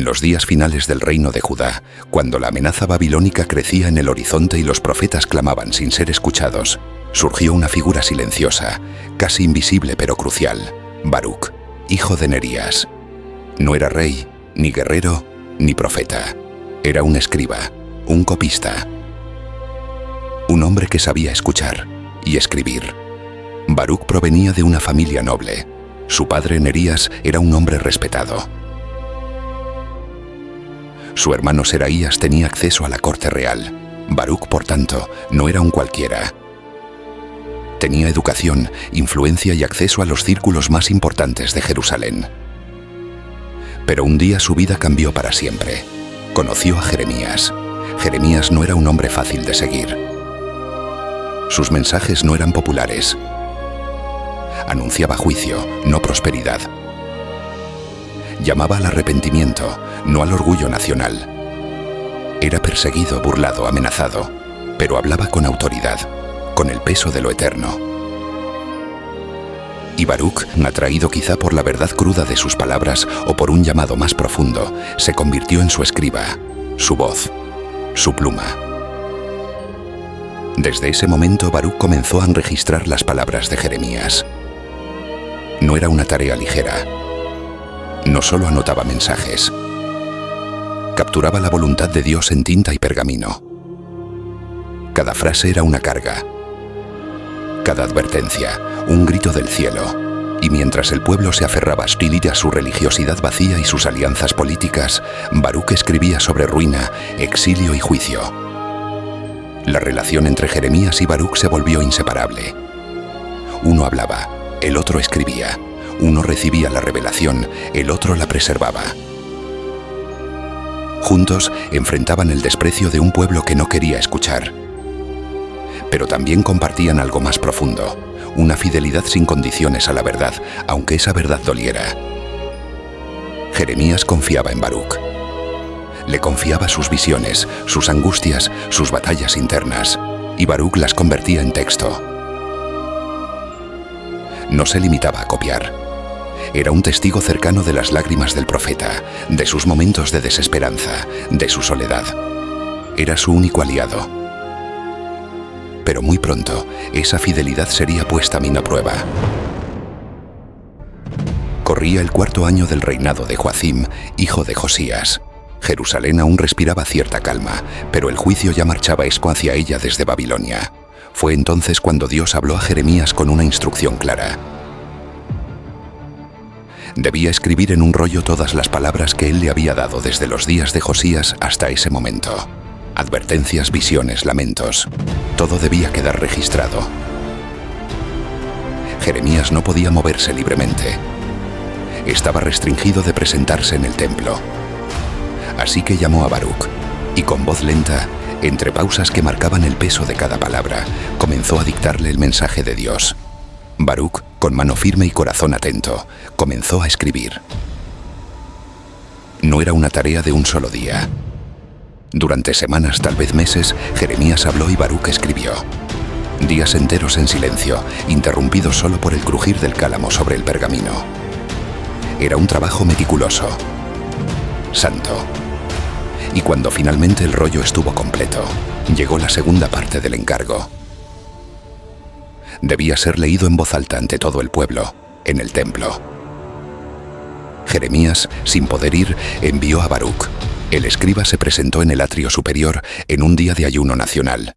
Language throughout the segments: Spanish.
En los días finales del reino de Judá, cuando la amenaza babilónica crecía en el horizonte y los profetas clamaban sin ser escuchados, surgió una figura silenciosa, casi invisible pero crucial: Baruc, hijo de Nerías. No era rey, ni guerrero, ni profeta. Era un escriba, un copista. Un hombre que sabía escuchar y escribir. Baruc provenía de una familia noble. Su padre, Nerías, era un hombre respetado. Su hermano Seraías tenía acceso a la corte real. Baruc, por tanto, no era un cualquiera. Tenía educación, influencia y acceso a los círculos más importantes de Jerusalén. Pero un día su vida cambió para siempre. Conoció a Jeremías. Jeremías no era un hombre fácil de seguir. Sus mensajes no eran populares. Anunciaba juicio, no prosperidad. Llamaba al arrepentimiento, no al orgullo nacional. Era perseguido, burlado, amenazado, pero hablaba con autoridad, con el peso de lo eterno. Y Baruc, atraído quizá por la verdad cruda de sus palabras o por un llamado más profundo, se convirtió en su escriba, su voz, su pluma. Desde ese momento Baruc comenzó a registrar las palabras de Jeremías. No era una tarea ligera. No solo anotaba mensajes. Capturaba la voluntad de Dios en tinta y pergamino. Cada frase era una carga. Cada advertencia, un grito del cielo. Y mientras el pueblo se aferraba hostil a su religiosidad vacía y sus alianzas políticas, Baruc escribía sobre ruina, exilio y juicio. La relación entre Jeremías y Baruc se volvió inseparable. Uno hablaba, el otro escribía. Uno recibía la revelación, el otro la preservaba. Juntos enfrentaban el desprecio de un pueblo que no quería escuchar. Pero también compartían algo más profundo, una fidelidad sin condiciones a la verdad, aunque esa verdad doliera. Jeremías confiaba en Baruc. Le confiaba sus visiones, sus angustias, sus batallas internas, y Baruc las convertía en texto. No se limitaba a copiar. Era un testigo cercano de las lágrimas del profeta, de sus momentos de desesperanza, de su soledad. Era su único aliado. Pero muy pronto, esa fidelidad sería puesta a prueba. Corría el 4º año del reinado de Joacim, hijo de Josías. Jerusalén aún respiraba cierta calma, pero el juicio ya marchaba esco hacia ella desde Babilonia. Fue entonces cuando Dios habló a Jeremías con una instrucción clara. Debía escribir en un rollo todas las palabras que él le había dado desde los días de Josías hasta ese momento. Advertencias, visiones, lamentos. Todo debía quedar registrado. Jeremías no podía moverse libremente. Estaba restringido de presentarse en el templo. Así que llamó a Baruc, y con voz lenta, entre pausas que marcaban el peso de cada palabra, comenzó a dictarle el mensaje de Dios. Baruc, con mano firme y corazón atento, comenzó a escribir. No era una tarea de un solo día. Durante semanas, tal vez meses, Jeremías habló y Baruc escribió. Días enteros en silencio, interrumpidos solo por el crujir del cálamo sobre el pergamino. Era un trabajo meticuloso, santo. Y cuando finalmente el rollo estuvo completo, llegó la segunda parte del encargo. Debía ser leído en voz alta ante todo el pueblo, en el templo. Jeremías, sin poder ir, envió a Baruc. El escriba se presentó en el atrio superior en un día de ayuno nacional.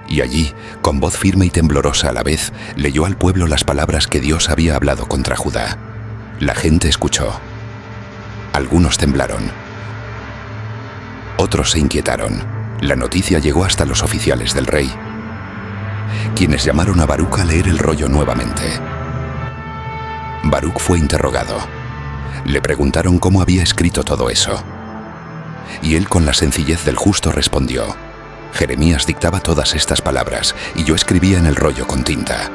Y allí, con voz firme y temblorosa a la vez, leyó al pueblo las palabras que Dios había hablado contra Judá. La gente escuchó. Algunos temblaron. Otros se inquietaron. La noticia llegó hasta los oficiales del rey, quienes llamaron a Baruc a leer el rollo nuevamente. Baruc fue interrogado. Le preguntaron cómo había escrito todo eso. Y él, con la sencillez del justo, respondió: Jeremías dictaba todas estas palabras y yo escribía en el rollo con tinta.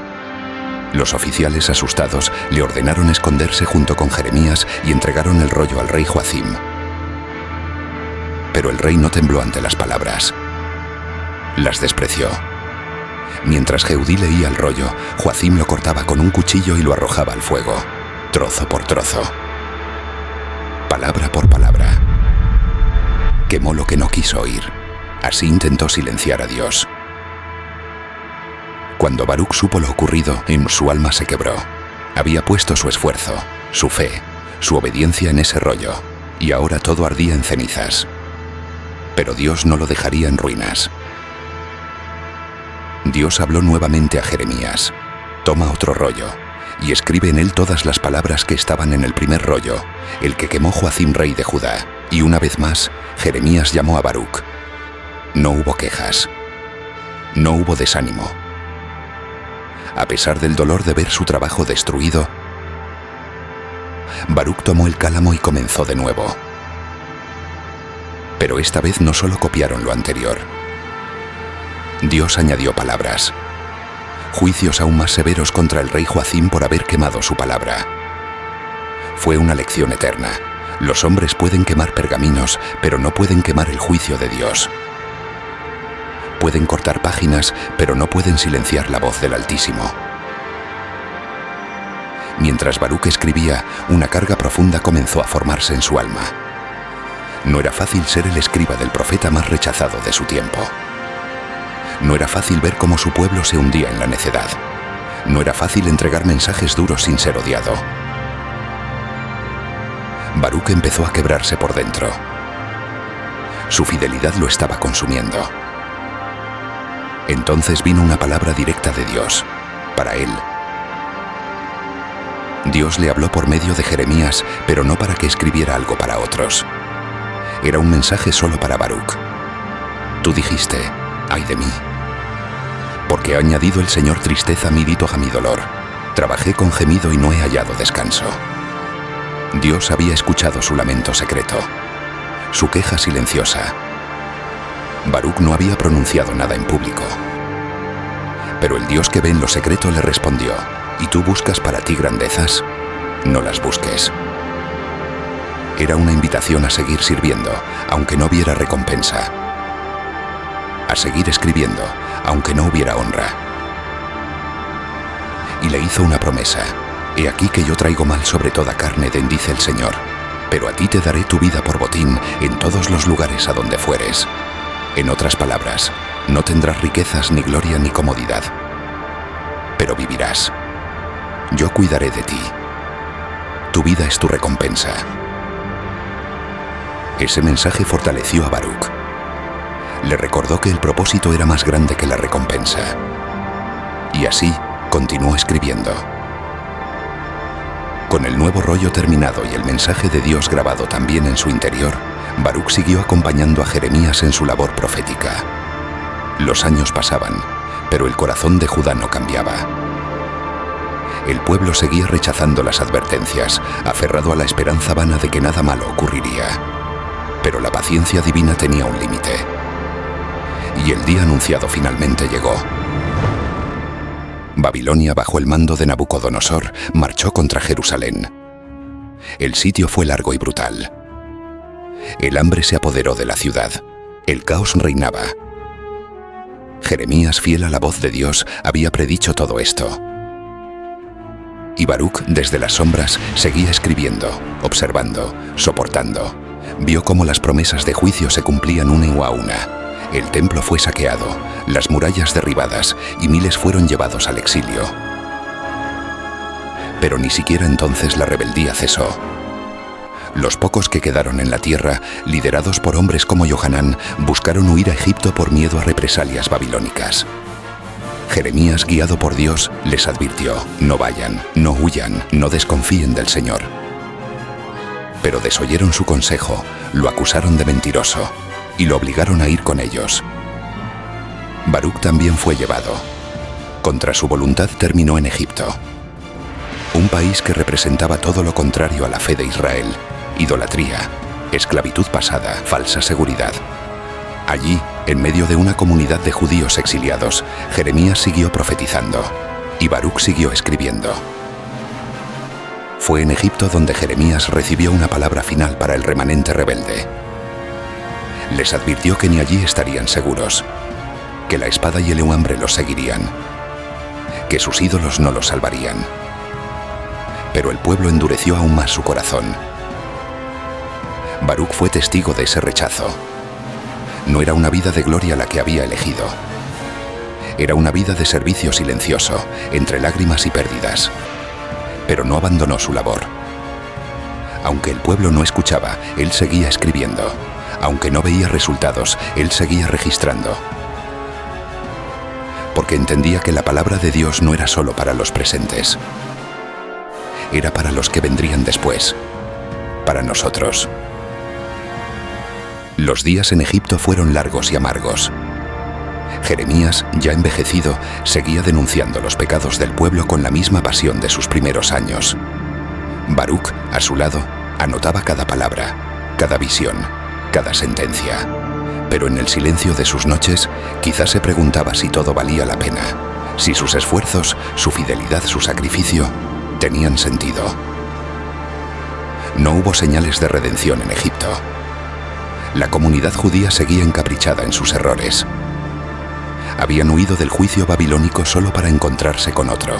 Los oficiales, asustados, le ordenaron esconderse junto con Jeremías y entregaron el rollo al rey Joacim. Pero el rey no tembló ante las palabras. Las despreció. Mientras Jehudí leía el rollo, Joacim lo cortaba con un cuchillo y lo arrojaba al fuego, trozo por trozo. palabra por palabra. Quemó lo que no quiso oír. Así intentó silenciar a Dios. Cuando Baruc supo lo ocurrido, en su alma se quebró. Había puesto su esfuerzo, su fe, su obediencia en ese rollo, y ahora todo ardía en cenizas. Pero Dios no lo dejaría en ruinas. Dios habló nuevamente a Jeremías. Toma otro rollo y escribe en él todas las palabras que estaban en el primer rollo, el que quemó Joacim, rey de Judá. Y una vez más, Jeremías llamó a Baruc. No hubo quejas. No hubo desánimo. A pesar del dolor de ver su trabajo destruido, Baruc tomó el cálamo y comenzó de nuevo. Pero esta vez no solo copiaron lo anterior. Dios añadió palabras. Juicios aún más severos contra el rey Joacim por haber quemado su palabra. Fue una lección eterna. Los hombres pueden quemar pergaminos, pero no pueden quemar el juicio de Dios. Pueden cortar páginas, pero no pueden silenciar la voz del Altísimo. Mientras Baruc escribía, una carga profunda comenzó a formarse en su alma. No era fácil ser el escriba del profeta más rechazado de su tiempo. No era fácil ver cómo su pueblo se hundía en la necedad. No era fácil entregar mensajes duros sin ser odiado. Baruc empezó a quebrarse por dentro. Su fidelidad lo estaba consumiendo. Entonces vino una palabra directa de Dios, para él. Dios le habló por medio de Jeremías, pero no para que escribiera algo para otros. Era un mensaje solo para Baruc. Tú dijiste, ay de mí, porque ha añadido el Señor tristeza a mi grito, a mi dolor. Trabajé con gemido y no he hallado descanso. Dios había escuchado su lamento secreto, su queja silenciosa. Baruc no había pronunciado nada en público. Pero el Dios que ve en lo secreto le respondió, ¿y tú buscas para ti grandezas? No las busques. Era una invitación a seguir sirviendo, aunque no hubiera recompensa. A seguir escribiendo, aunque no hubiera honra. Y le hizo una promesa. He aquí que yo traigo mal sobre toda carne, dice el Señor, pero a ti te daré tu vida por botín en todos los lugares a donde fueres. En otras palabras, no tendrás riquezas, ni gloria, ni comodidad, pero vivirás. Yo cuidaré de ti. Tu vida es tu recompensa. Ese mensaje fortaleció a Baruc. Le recordó que el propósito era más grande que la recompensa. Y así, continuó escribiendo. Con el nuevo rollo terminado y el mensaje de Dios grabado también en su interior, Baruc siguió acompañando a Jeremías en su labor profética. Los años pasaban, pero el corazón de Judá no cambiaba. El pueblo seguía rechazando las advertencias, aferrado a la esperanza vana de que nada malo ocurriría. Pero la paciencia divina tenía un límite. Y el día anunciado finalmente llegó. Babilonia, bajo el mando de Nabucodonosor, marchó contra Jerusalén. El sitio fue largo y brutal. El hambre se apoderó de la ciudad. El caos reinaba. Jeremías, fiel a la voz de Dios, había predicho todo esto. Y Baruc, desde las sombras, seguía escribiendo, observando, soportando. Vio cómo las promesas de juicio se cumplían una a una. El templo fue saqueado, las murallas derribadas y miles fueron llevados al exilio. Pero ni siquiera entonces la rebeldía cesó. Los pocos que quedaron en la tierra, liderados por hombres como Johanán, buscaron huir a Egipto por miedo a represalias babilónicas. Jeremías, guiado por Dios, les advirtió, no vayan, no huyan, no desconfíen del Señor. Pero desoyeron su consejo, lo acusaron de mentiroso y lo obligaron a ir con ellos. Baruc también fue llevado. Contra su voluntad terminó en Egipto, un país que representaba todo lo contrario a la fe de Israel: idolatría, esclavitud pasada, falsa seguridad. Allí, en medio de una comunidad de judíos exiliados, Jeremías siguió profetizando y Baruc siguió escribiendo. Fue en Egipto donde Jeremías recibió una palabra final para el remanente rebelde. Les advirtió que ni allí estarían seguros, que la espada y el hambre los seguirían, que sus ídolos no los salvarían. Pero el pueblo endureció aún más su corazón. Baruc fue testigo de ese rechazo. No era una vida de gloria la que había elegido. Era una vida de servicio silencioso, entre lágrimas y pérdidas. Pero no abandonó su labor. Aunque el pueblo no escuchaba, él seguía escribiendo. Aunque no veía resultados, él seguía registrando. Porque entendía que la palabra de Dios no era solo para los presentes. Era para los que vendrían después. Para nosotros. Los días en Egipto fueron largos y amargos. Jeremías, ya envejecido, seguía denunciando los pecados del pueblo con la misma pasión de sus primeros años. Baruc, a su lado, anotaba cada palabra, cada visión, cada sentencia. Pero en el silencio de sus noches, quizás se preguntaba si todo valía la pena, si sus esfuerzos, su fidelidad, su sacrificio, tenían sentido. No hubo señales de redención en Egipto. La comunidad judía seguía encaprichada en sus errores. Habían huido del juicio babilónico solo para encontrarse con otro,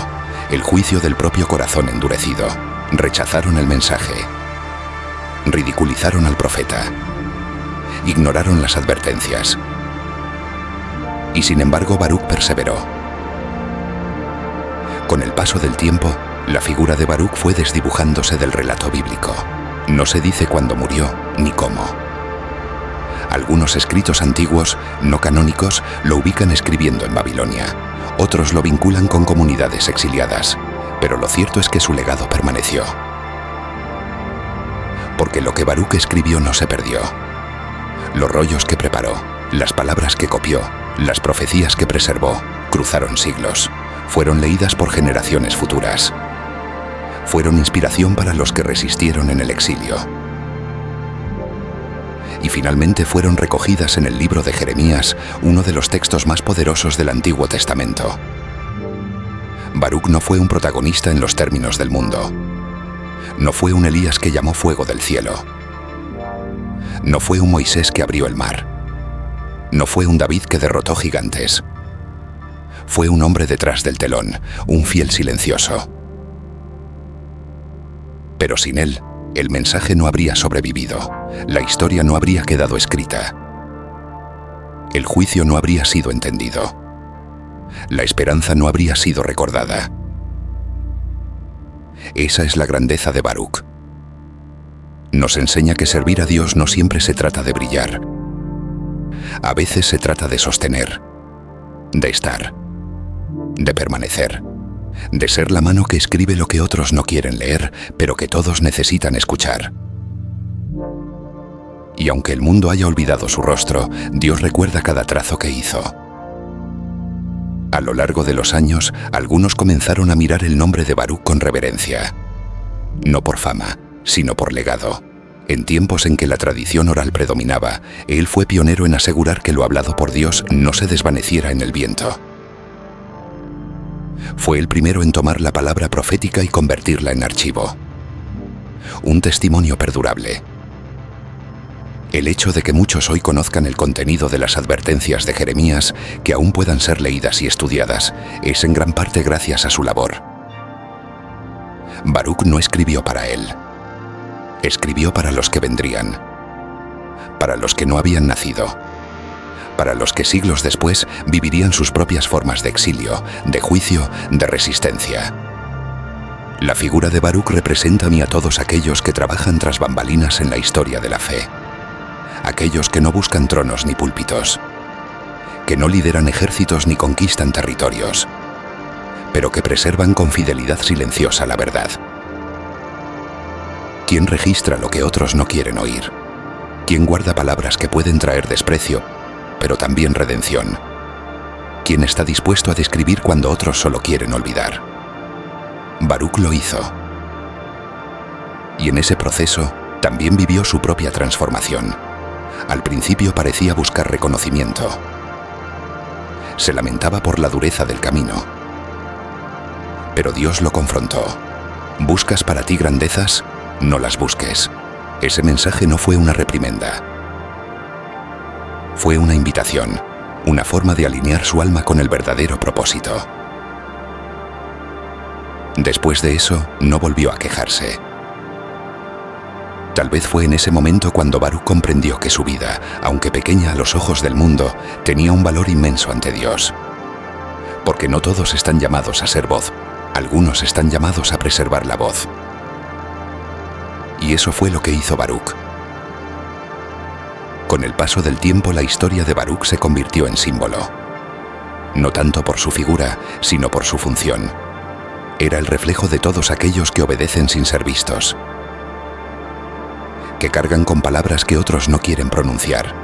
el juicio del propio corazón endurecido. Rechazaron el mensaje. Ridiculizaron al profeta. Ignoraron las advertencias. Y sin embargo, Baruc perseveró. Con el paso del tiempo, la figura de Baruc fue desdibujándose del relato bíblico. No se dice cuándo murió ni cómo. Algunos escritos antiguos, no canónicos, lo ubican escribiendo en Babilonia. Otros lo vinculan con comunidades exiliadas. Pero lo cierto es que su legado permaneció. Porque lo que Baruc escribió no se perdió. Los rollos que preparó, las palabras que copió, las profecías que preservó, cruzaron siglos. Fueron leídas por generaciones futuras. Fueron inspiración para los que resistieron en el exilio. Y finalmente fueron recogidas en el libro de Jeremías, uno de los textos más poderosos del Antiguo Testamento. Baruc no fue un protagonista en los términos del mundo. No fue un Elías que llamó fuego del cielo. No fue un Moisés que abrió el mar. No fue un David que derrotó gigantes. Fue un hombre detrás del telón, un fiel silencioso. Pero sin él, el mensaje no habría sobrevivido. La historia no habría quedado escrita. El juicio no habría sido entendido. La esperanza no habría sido recordada. Esa es la grandeza de Baruc. Nos enseña que servir a Dios no siempre se trata de brillar. A veces se trata de sostener, de estar, de permanecer, de ser la mano que escribe lo que otros no quieren leer, pero que todos necesitan escuchar. Y aunque el mundo haya olvidado su rostro, Dios recuerda cada trazo que hizo. A lo largo de los años, algunos comenzaron a mirar el nombre de Baruc con reverencia. No por fama, sino por legado. En tiempos en que la tradición oral predominaba, él fue pionero en asegurar que lo hablado por Dios no se desvaneciera en el viento. Fue el primero en tomar la palabra profética y convertirla en archivo. Un testimonio perdurable. El hecho de que muchos hoy conozcan el contenido de las advertencias de Jeremías, que aún puedan ser leídas y estudiadas, es en gran parte gracias a su labor. Baruc no escribió para él. Escribió para los que vendrían. Para los que no habían nacido. Para los que siglos después vivirían sus propias formas de exilio, de juicio, de resistencia. La figura de Baruc representa a mí a todos aquellos que trabajan tras bambalinas en la historia de la fe. Aquellos que no buscan tronos ni púlpitos, que no lideran ejércitos ni conquistan territorios, pero que preservan con fidelidad silenciosa la verdad. ¿Quién registra lo que otros no quieren oír? ¿Quién guarda palabras que pueden traer desprecio, pero también redención? ¿Quién está dispuesto a describir cuando otros solo quieren olvidar? Baruc lo hizo. Y en ese proceso también vivió su propia transformación. Al principio parecía buscar reconocimiento. Se lamentaba por la dureza del camino. Pero Dios lo confrontó. ¿Buscas para ti grandezas? No las busques. Ese mensaje no fue una reprimenda. Fue una invitación, una forma de alinear su alma con el verdadero propósito. Después de eso, no volvió a quejarse. Tal vez fue en ese momento cuando Baruc comprendió que su vida, aunque pequeña a los ojos del mundo, tenía un valor inmenso ante Dios. Porque no todos están llamados a ser voz, algunos están llamados a preservar la voz. Y eso fue lo que hizo Baruc. Con el paso del tiempo, la historia de Baruc se convirtió en símbolo. No tanto por su figura, sino por su función. Era el reflejo de todos aquellos que obedecen sin ser vistos, que cargan con palabras que otros no quieren pronunciar,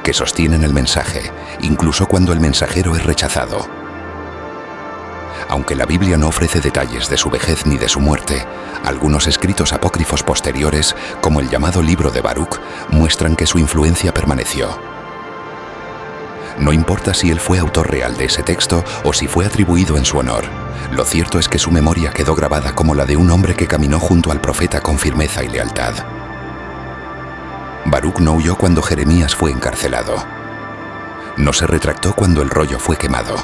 que sostienen el mensaje, incluso cuando el mensajero es rechazado. Aunque la Biblia no ofrece detalles de su vejez ni de su muerte, algunos escritos apócrifos posteriores, como el llamado Libro de Baruc, muestran que su influencia permaneció. No importa si él fue autor real de ese texto o si fue atribuido en su honor, lo cierto es que su memoria quedó grabada como la de un hombre que caminó junto al profeta con firmeza y lealtad. Baruc no huyó cuando Jeremías fue encarcelado. No se retractó cuando el rollo fue quemado.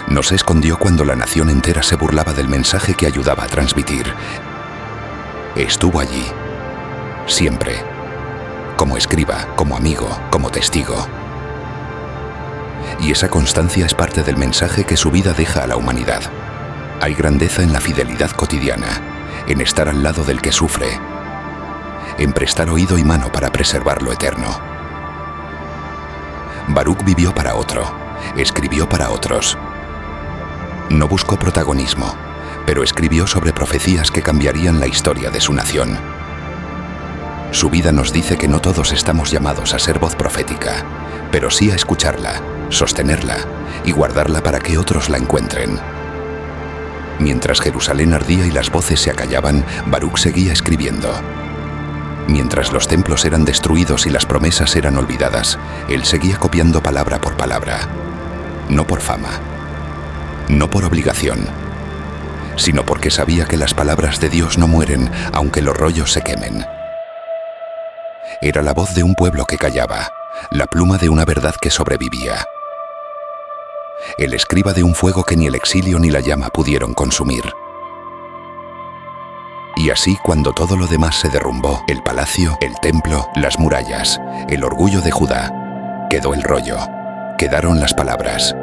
No se escondió cuando la nación entera se burlaba del mensaje que ayudaba a transmitir. Estuvo allí, siempre, como escriba, como amigo, como testigo. Y esa constancia es parte del mensaje que su vida deja a la humanidad. Hay grandeza en la fidelidad cotidiana, en estar al lado del que sufre, en prestar oído y mano para preservar lo eterno. Baruc vivió para otro, escribió para otros. No buscó protagonismo, pero escribió sobre profecías que cambiarían la historia de su nación. Su vida nos dice que no todos estamos llamados a ser voz profética, pero sí a escucharla, sostenerla y guardarla para que otros la encuentren. Mientras Jerusalén ardía y las voces se acallaban, Baruc seguía escribiendo. Mientras los templos eran destruidos y las promesas eran olvidadas, él seguía copiando palabra por palabra. No por fama, no por obligación, sino porque sabía que las palabras de Dios no mueren aunque los rollos se quemen. Era la voz de un pueblo que callaba, la pluma de una verdad que sobrevivía. El escriba de un fuego que ni el exilio ni la llama pudieron consumir. Y así, cuando todo lo demás se derrumbó, el palacio, el templo, las murallas, el orgullo de Judá, quedó el rollo, quedaron las palabras.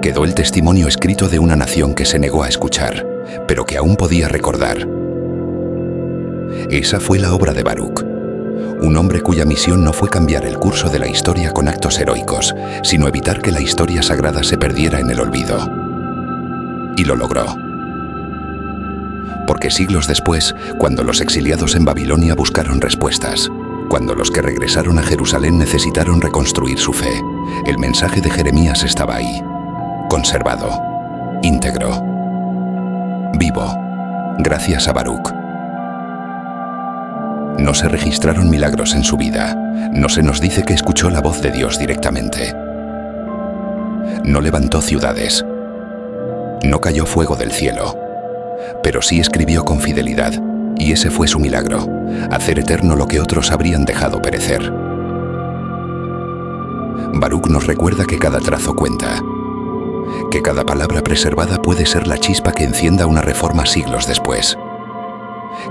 Quedó el testimonio escrito de una nación que se negó a escuchar, pero que aún podía recordar. Esa fue la obra de Baruc, un hombre cuya misión no fue cambiar el curso de la historia con actos heroicos, sino evitar que la historia sagrada se perdiera en el olvido. Y lo logró. Porque siglos después, cuando los exiliados en Babilonia buscaron respuestas, cuando los que regresaron a Jerusalén necesitaron reconstruir su fe, el mensaje de Jeremías estaba ahí, conservado, íntegro, vivo, gracias a Baruc. No se registraron milagros en su vida, no se nos dice que escuchó la voz de Dios directamente. No levantó ciudades, no cayó fuego del cielo, pero sí escribió con fidelidad, y ese fue su milagro, hacer eterno lo que otros habrían dejado perecer. Baruc nos recuerda que cada trazo cuenta, que cada palabra preservada puede ser la chispa que encienda una reforma siglos después,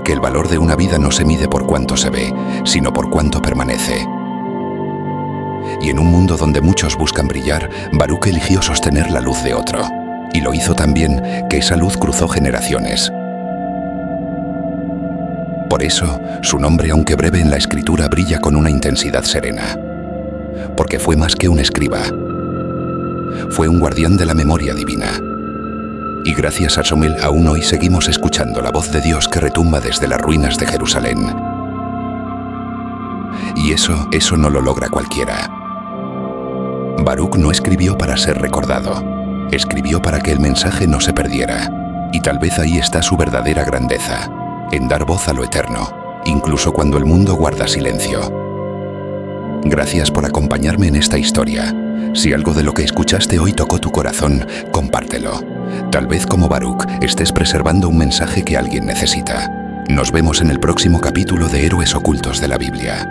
que el valor de una vida no se mide por cuánto se ve, sino por cuánto permanece. Y en un mundo donde muchos buscan brillar, Baruc eligió sostener la luz de otro, y lo hizo tan bien que esa luz cruzó generaciones. Por eso, su nombre, aunque breve en la escritura, brilla con una intensidad serena. Porque fue más que un escriba. Fue un guardián de la memoria divina. Y gracias a Shmuel aún hoy seguimos escuchando la voz de Dios que retumba desde las ruinas de Jerusalén. Y eso no lo logra cualquiera. Baruc no escribió para ser recordado. Escribió para que el mensaje no se perdiera. Y tal vez ahí está su verdadera grandeza, en dar voz a lo eterno, incluso cuando el mundo guarda silencio. Gracias por acompañarme en esta historia. Si algo de lo que escuchaste hoy tocó tu corazón, compártelo. Tal vez como Baruc estés preservando un mensaje que alguien necesita. Nos vemos en el próximo capítulo de Héroes Ocultos de la Biblia.